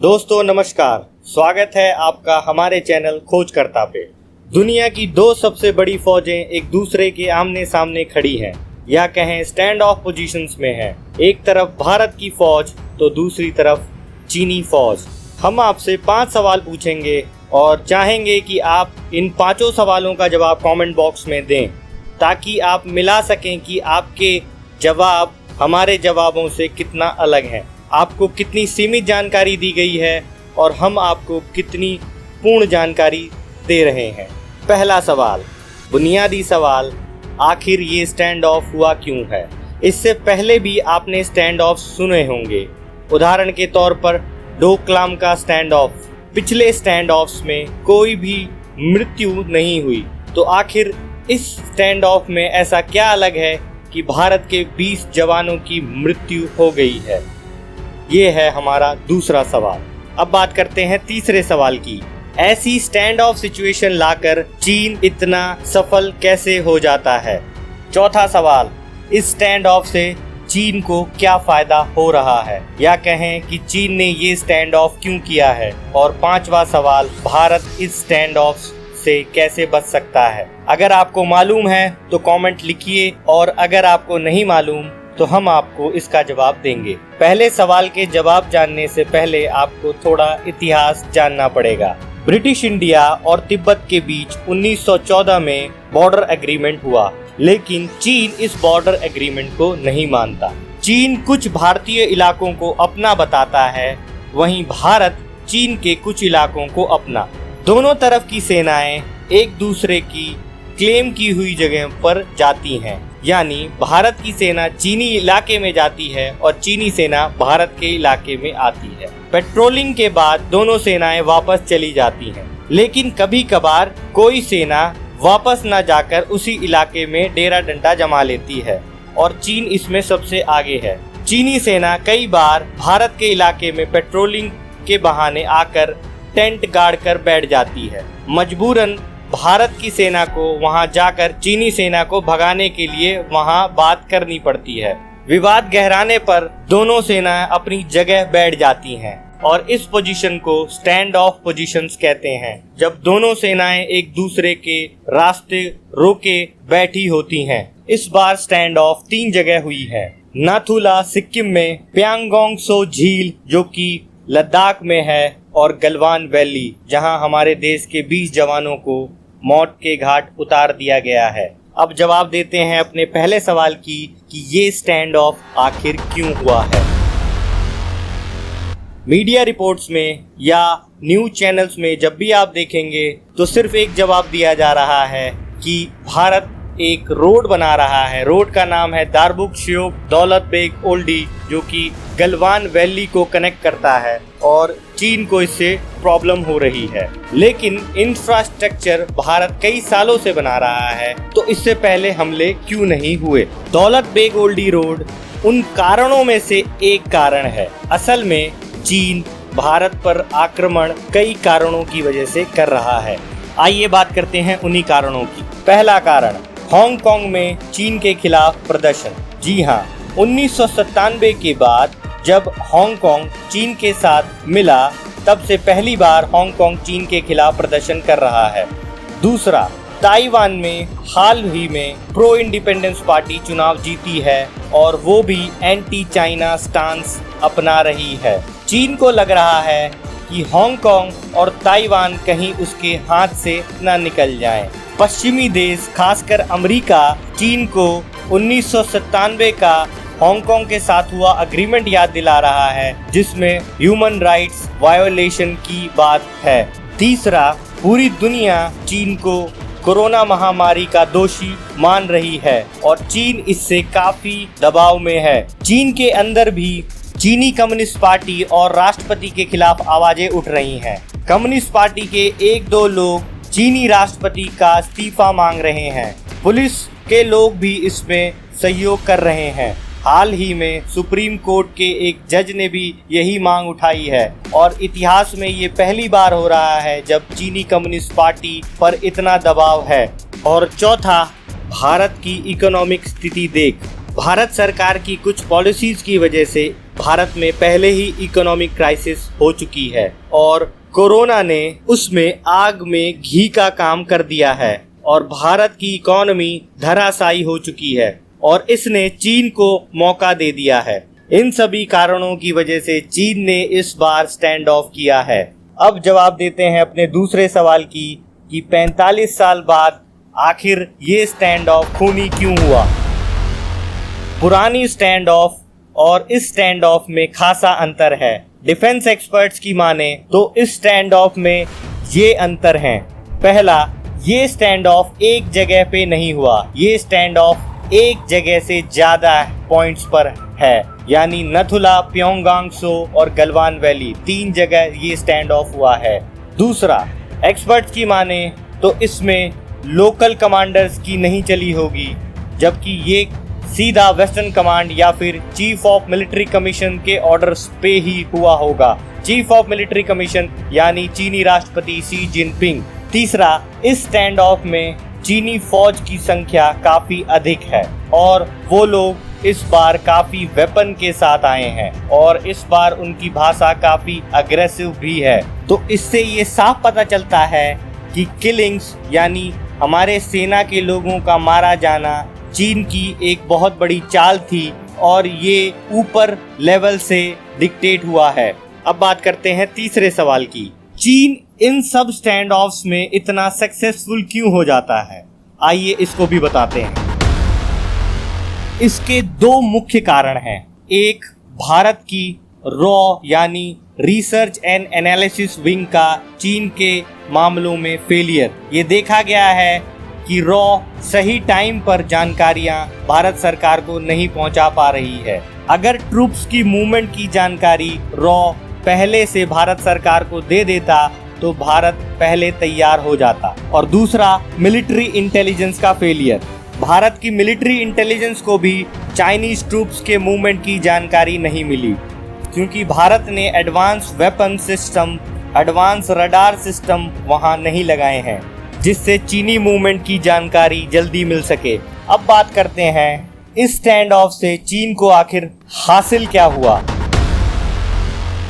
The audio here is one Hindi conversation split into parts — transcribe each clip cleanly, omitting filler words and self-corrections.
दोस्तों नमस्कार, स्वागत है आपका हमारे चैनल खोजकर्ता पे। दुनिया की दो सबसे बड़ी फौजें एक दूसरे के आमने सामने खड़ी हैं या कहें स्टैंड ऑफ पोजीशंस में हैं। एक तरफ भारत की फौज तो दूसरी तरफ चीनी फौज। हम आपसे 5 सवाल पूछेंगे और चाहेंगे कि आप इन 5 सवालों का जवाब कमेंट बॉक्स में दें ताकि आप मिला सकें कि आपके जवाब हमारे जवाबों से कितना अलग है, आपको कितनी सीमित जानकारी दी गई है और हम आपको कितनी पूर्ण जानकारी दे रहे हैं। पहला सवाल, बुनियादी सवाल, आखिर ये स्टैंड ऑफ हुआ क्यों है? इससे पहले भी आपने स्टैंड ऑफ सुने होंगे। उदाहरण के तौर पर डोकलाम का स्टैंड ऑफ। पिछले स्टैंड ऑफ्स में कोई भी मृत्यु नहीं हुई, तो आखिर इस स्टैंड ऑफ में ऐसा क्या अलग है कि भारत के 20 जवानों की मृत्यु हो गई है? ये है हमारा दूसरा सवाल। अब बात करते हैं तीसरे सवाल की। ऐसी स्टैंड ऑफ सिचुएशन लाकर चीन इतना सफल कैसे हो जाता है? चौथा सवाल, इस स्टैंड ऑफ से चीन को क्या फायदा हो रहा है या कहें कि चीन ने ये स्टैंड ऑफ क्यों किया है? और 5वां सवाल, भारत इस स्टैंड ऑफ से कैसे बच सकता है? अगर आपको मालूम है तो कमेंट लिखिए और अगर आपको नहीं मालूम तो हम आपको इसका जवाब देंगे। पहले सवाल के जवाब जानने से पहले आपको थोड़ा इतिहास जानना पड़ेगा। ब्रिटिश इंडिया और तिब्बत के बीच 1914 में बॉर्डर एग्रीमेंट हुआ, लेकिन चीन इस बॉर्डर एग्रीमेंट को नहीं मानता। चीन कुछ भारतीय इलाकों को अपना बताता है, वहीं भारत चीन के कुछ इलाकों को अपना। दोनों तरफ की सेनाएं एक दूसरे की क्लेम की हुई जगह पर जाती हैं, यानी भारत की सेना चीनी इलाके में जाती है और चीनी सेना भारत के इलाके में आती है। पेट्रोलिंग के बाद दोनों सेनाएं वापस चली जाती हैं, लेकिन कभी कभार कोई सेना वापस न जाकर उसी इलाके में डेरा डंडा जमा लेती है और चीन इसमें सबसे आगे है। चीनी सेना कई बार भारत के इलाके में पेट्रोलिंग के बहाने आकर टेंट गाड़ कर बैठ जाती है। मजबूरन भारत की सेना को वहां जाकर चीनी सेना को भगाने के लिए वहां बात करनी पड़ती है। विवाद गहराने पर दोनों सेनाएं अपनी जगह बैठ जाती हैं और इस पोजीशन को स्टैंड ऑफ पोजीशंस कहते हैं, जब दोनों सेनाएं एक दूसरे के रास्ते रोके बैठी होती हैं। इस बार स्टैंड ऑफ 3 जगह हुई है। नाथुला सिक्किम में, प्यांगोंग त्सो झील जो कि लद्दाख में है, और गलवान वैली जहां हमारे देश के 20 जवानों को मौत के घाट उतार दिया गया है। अब जवाब देते हैं अपने पहले सवाल की कि ये स्टैंड ऑफ आखिर क्यों हुआ है। मीडिया रिपोर्ट्स में या न्यूज चैनल्स में जब भी आप देखेंगे तो सिर्फ एक जवाब दिया जा रहा है कि भारत एक रोड बना रहा है। रोड का नाम है दारबुक श्योक दौलत बेग ओल्डी, जो कि गलवान वैली को कनेक्ट करता है और चीन को इससे प्रॉब्लम हो रही है। लेकिन इंफ्रास्ट्रक्चर भारत कई सालों से बना रहा है, तो इससे पहले हमले क्यों नहीं हुए? दौलत बेग ओल्डी रोड उन कारणों में से एक कारण है। असल में चीन भारत पर आक्रमण कई कारणों की वजह से कर रहा है। आइए बात करते हैं उन्हीं कारणों की। पहला कारण, हांगकांग में चीन के खिलाफ प्रदर्शन। जी हाँ, 1997 के बाद जब हांगकांग चीन के साथ मिला, तब से पहली बार हांगकांग चीन के खिलाफ प्रदर्शन कर रहा है। दूसरा, ताइवान में हाल ही में प्रो इंडिपेंडेंस पार्टी चुनाव जीती है और वो भी एंटी चाइना स्टांस अपना रही है। चीन को लग रहा है कि हांगकांग और ताइवान कहीं उसके हाथ से न निकल जाएं। पश्चिमी देश खासकर अमेरिका चीन को 1997 का हांगकांग के साथ हुआ अग्रीमेंट याद दिला रहा है, जिसमें ह्यूमन राइट्स वायोलेशन की बात है। तीसरा, पूरी दुनिया चीन को कोरोना महामारी का दोषी मान रही है और चीन इससे काफी दबाव में है। चीन के अंदर भी चीनी कम्युनिस्ट पार्टी और राष्ट्रपति के खिलाफ आवाजें उठ रही हैं। कम्युनिस्ट पार्टी के 1-2 लोग चीनी राष्ट्रपति का इस्तीफा मांग रहे हैं। पुलिस के लोग भी इसमें सहयोग कर रहे हैं। हाल ही में सुप्रीम कोर्ट के एक जज ने भी यही मांग उठाई है और इतिहास में ये पहली बार हो रहा है जब चीनी कम्युनिस्ट पार्टी पर इतना दबाव है। और चौथा, भारत की इकोनॉमिक स्थिति देख। भारत सरकार की कुछ पॉलिसीज की वजह से भारत में पहले ही इकोनॉमिक क्राइसिस हो चुकी है और कोरोना ने उसमें आग में घी का काम कर दिया है और भारत की इकोनॉमी धराशायी हो चुकी है और इसने चीन को मौका दे दिया है। इन सभी कारणों की वजह से चीन ने इस बार स्टैंड ऑफ किया है। अब जवाब देते हैं अपने दूसरे सवाल की कि 45 साल बाद आखिर ये स्टैंड ऑफ खूनी क्यों हुआ। पुरानी स्टैंड ऑफ और इस स्टैंड ऑफ में खासा अंतर है। डिफेंस एक्सपर्ट्स की माने तो इस स्टैंड ऑफ में ये अंतर हैं। पहला, ये स्टैंड ऑफ एक जगह पे नहीं हुआ, ये स्टैंड ऑफ एक जगह से ज्यादा पॉइंट्स पर है, यानी नथुला, प्योंगयांग सो और गलवान वैली 3 जगह ये स्टैंड ऑफ हुआ है। दूसरा, एक्सपर्ट्स की माने तो इसमें लोकल कमांडर्स की नहीं चली होगी, जबकि ये सीधा वेस्टर्न कमांड या फिर चीफ ऑफ मिलिट्री कमीशन के ऑर्डर्स पे ही हुआ होगा। चीफ ऑफ मिलिट्री कमीशन यानी चीनी राष्ट्रपति शी जिनपिंग। तीसरा, इस स्टैंड ऑफ में चीनी फौज की संख्या काफी अधिक है और वो लोग इस बार काफी वेपन के साथ आए हैं और इस बार उनकी भाषा काफी अग्रेसिव भी है। तो इससे ये साफ पता चलता है कि किलिंग्स यानी हमारे सेना के लोगों का मारा जाना चीन की एक बहुत बड़ी चाल थी और ये ऊपर लेवल से डिक्टेट हुआ है। अब बात करते हैं तीसरे सवाल की। चीन इन सब स्टैंड ऑफ्स में इतना सक्सेसफुल क्यों हो जाता है? आइए इसको भी बताते हैं। इसके 2 मुख्य कारण हैं। एक, भारत की रॉ यानी रिसर्च एंड एनालिसिस विंग का चीन के मामलों में फेलियर। ये देखा गया है कि रॉ सही टाइम पर जानकारियां भारत सरकार को नहीं पहुंचा पा रही है। अगर ट्रूप्स की मूवमेंट की जानकारी रॉ पहले से भारत सरकार को दे देता तो भारत पहले तैयार हो जाता। और दूसरा, मिलिट्री इंटेलिजेंस का फेलियर। भारत की मिलिट्री इंटेलिजेंस को भी चाइनीज ट्रूप्स के मूवमेंट की जानकारी नहीं मिली, क्योंकि भारत ने advance weapon system, advance radar system वहां नहीं लगाए हैं, जिससे चीनी मूवमेंट की जानकारी जल्दी मिल सके। अब बात करते हैं इस स्टैंड ऑफ से चीन को आखिर हासिल क्या हुआ।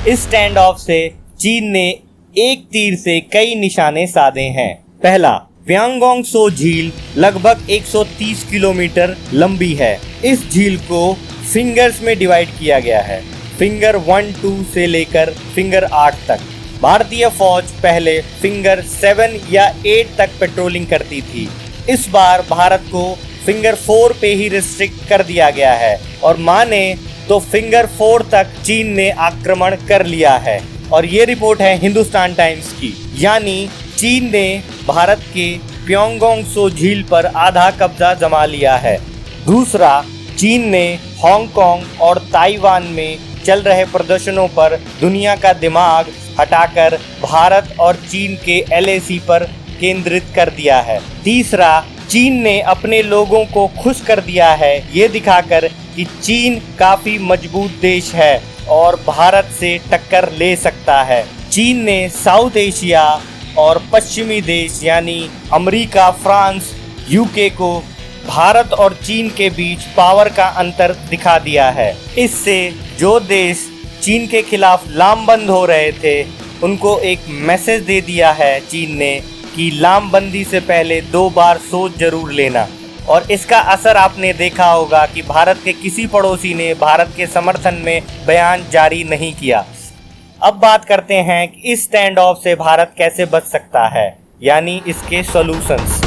इस स्टैंड ऑफ से चीन ने एक तीर से कई निशाने साधे हैं। पहला, प्योंगयांग सो झील लगभग 130 किलोमीटर लंबी है। इस झील को फिंगर्स में डिवाइड किया गया है, फिंगर 1, 2 से लेकर फिंगर 8 तक। भारतीय फौज पहले फिंगर 7 या 8 तक पेट्रोलिंग करती थी। इस बार भारत को फिंगर 4 पे ही रिस्ट्रिक्ट कर दिया गया है और माने तो फिंगर 4 तक चीन ने आक्रमण कर लिया है। और ये रिपोर्ट है हिंदुस्तान टाइम्स की, यानी चीन ने भारत के प्योंगयांग सो झील पर आधा कब्जा जमा लिया है। दूसरा, चीन ने हांगकांग और ताइवान में चल रहे प्रदर्शनों पर दुनिया का दिमाग हटाकर भारत और चीन के LAC पर केंद्रित कर दिया है। तीसरा, चीन ने अपने लोगों को खुश कर दिया है, ये दिखाकर कि चीन काफी मजबूत देश है और भारत से टक्कर ले सकता है। चीन ने साउथ एशिया और पश्चिमी देश यानी अमेरिका, फ्रांस, UK को भारत और चीन के बीच पावर का अंतर दिखा दिया है। इससे जो देश चीन के खिलाफ लामबंद हो रहे थे उनको एक मैसेज दे दिया है चीन ने कि लामबंदी से पहले 2 बार सोच जरूर लेना। और इसका असर आपने देखा होगा कि भारत के किसी पड़ोसी ने भारत के समर्थन में बयान जारी नहीं किया। अब बात करते हैं कि इस स्टैंड ऑफ से भारत कैसे बच सकता है, यानी इसके सॉल्यूशंस।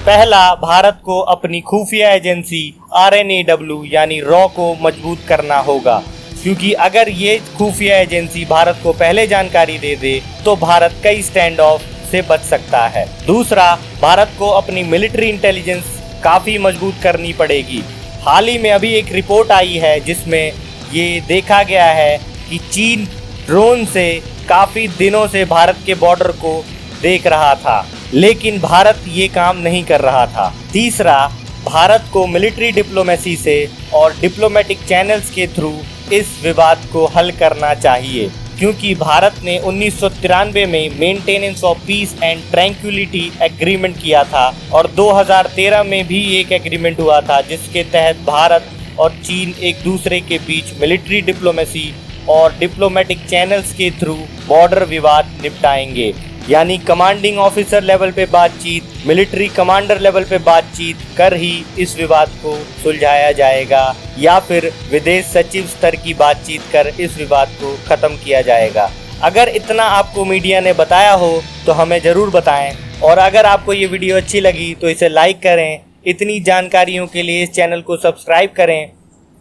पहला, भारत को अपनी खुफिया एजेंसी RNAW यानी रॉ को मजबूत करना होगा, क्योंकि अगर ये खुफिया एजेंसी भारत को पहले जानकारी दे दे तो भारत कई स्टैंड ऑफ से बच सकता है। दूसरा, भारत को अपनी मिलिट्री इंटेलिजेंस काफ़ी मजबूत करनी पड़ेगी। हाल ही में अभी एक रिपोर्ट आई है जिसमें ये देखा गया है कि चीन ड्रोन से काफ़ी दिनों से भारत के बॉर्डर को देख रहा था, लेकिन भारत ये काम नहीं कर रहा था। तीसरा, भारत को मिलिट्री डिप्लोमेसी से और डिप्लोमेटिक चैनल्स के थ्रू इस विवाद को हल करना चाहिए, क्योंकि भारत ने 1993 में maintenance of peace and tranquillity agreement किया था और 2013 में भी एक एग्रीमेंट हुआ था जिसके तहत भारत और चीन एक दूसरे के बीच मिलिट्री डिप्लोमेसी और डिप्लोमेटिक चैनल्स के थ्रू बॉर्डर विवाद निपटाएंगे। यानी कमांडिंग ऑफिसर लेवल पे बातचीत, मिलिट्री कमांडर लेवल पे बातचीत कर ही इस विवाद को सुलझाया जाएगा, या फिर विदेश सचिव स्तर की बातचीत कर इस विवाद को खत्म किया जाएगा। अगर इतना आपको मीडिया ने बताया हो तो हमें ज़रूर बताएं, और अगर आपको ये वीडियो अच्छी लगी तो इसे लाइक करें। इतनी जानकारियों के लिए इस चैनल को सब्सक्राइब करें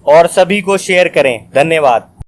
और सभी को शेयर करें। धन्यवाद।